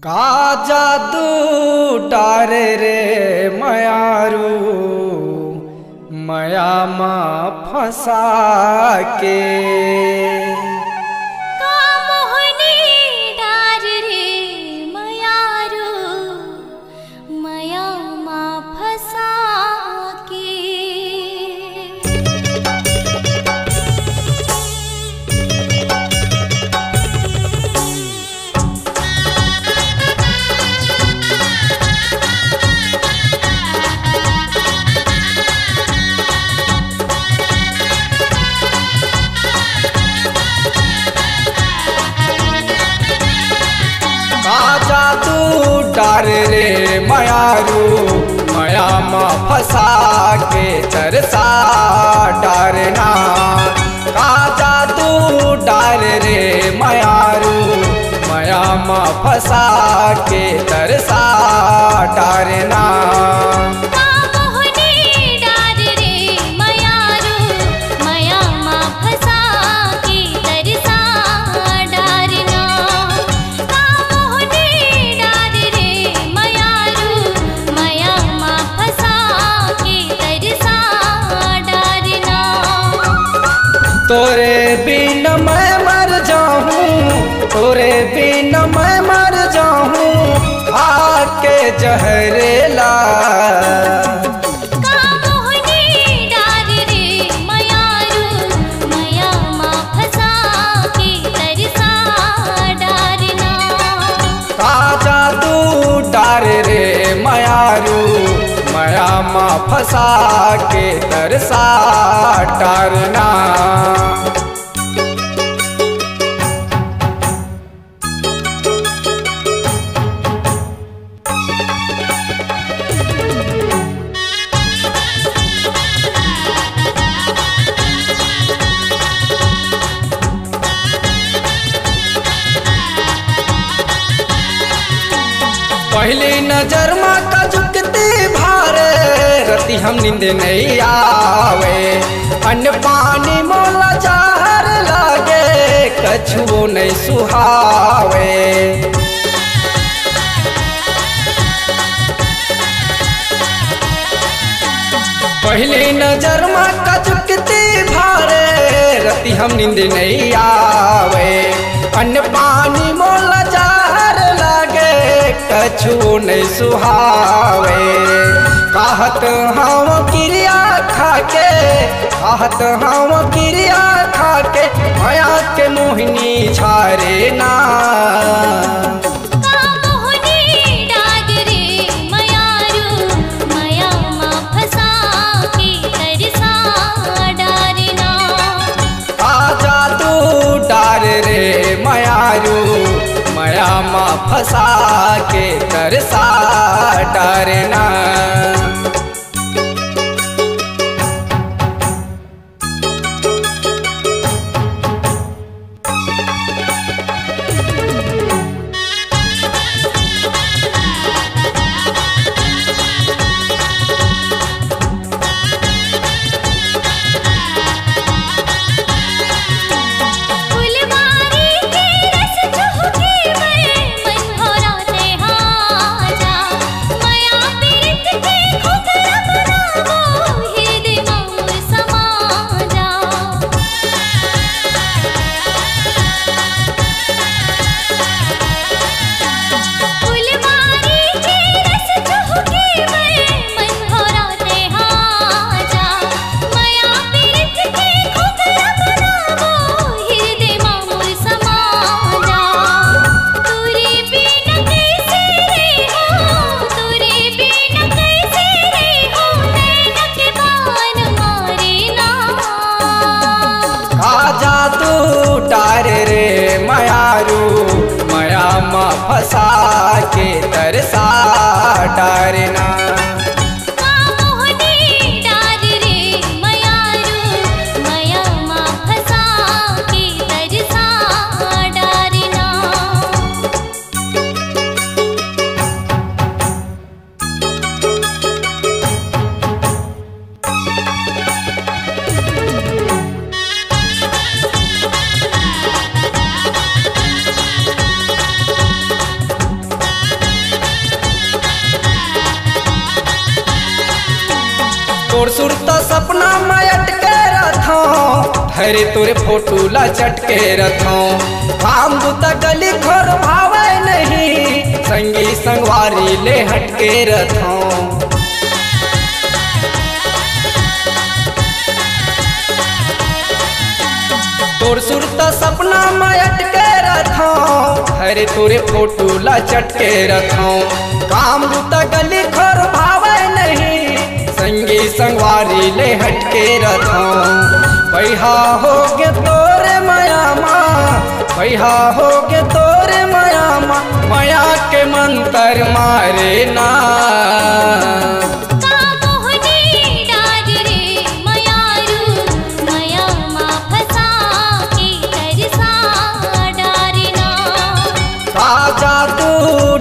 का जादू डारे रे मयारू मया माँ फंसा के का मोहनी डार रे मयारू मया माँ फंसा के जादू डार रे मयारू मया माँ फंसा के तरसा डारना का जादू डार रे मयारू मया माँ फंसा के तरसा डारना तोरे बिन मैं मर जाऊं तोरे बिन मैं मर जाऊं आके जहरेला जादू डार रे मयारू मया माँ फंसा के तरसा डारना पहली नजर माँ का झुकते भारे रति हम नींद नहीं आवे अन्न पानी मोला जहर लागे कछुओ नहीं सुहावे पहली नजर माँ का झुकते भारे रति हम नींद नहीं आवे अन्न पानी मोला जहर लागे कछु नहीं सुहावे कहत हम क्रिया खाके कहत हम क्रिया खाके माया के मोहिनी छारे ना मया माँ फंसा के तरसा डारना डार रे मयारू मया माँ फंसा के तरसा डारना तोर सुरता सपना में अटके रथो हरे तोरे फोटो ला चटके रथो काम बुता गली खोर भावे नहीं संगी संगवारी ले हटके रथो तोर सुरता सपना में अटके रथो हरे तोरे फोटो ला चटके रथो काम बुता गली खोर भावे नहीं संगी संगवारी ले हटके रथो पैहा हो गे तोरे माया माँ पैहा हो गे तोरे माया माँ माया के मंत्र मारे ना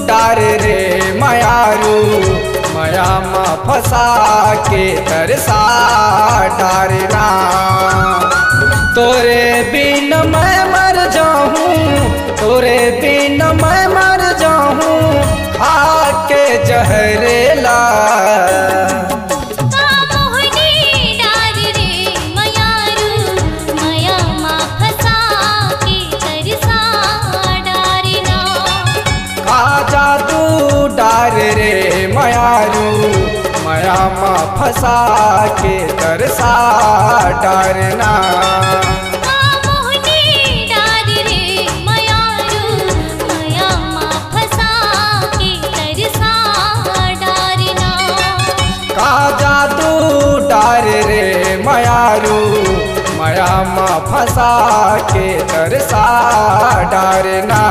डार रे मयारू मया माँ फंसा के तरसा डारना तोरे बिन मैं मर जाऊँ तोरे बिन मैं मर जाऊँ खा के जहरेला डार रे मयारू मया माँ फंसा के तरसा डारना का जादू डार रे मयारू मया माँ फंसा के तरसा डारना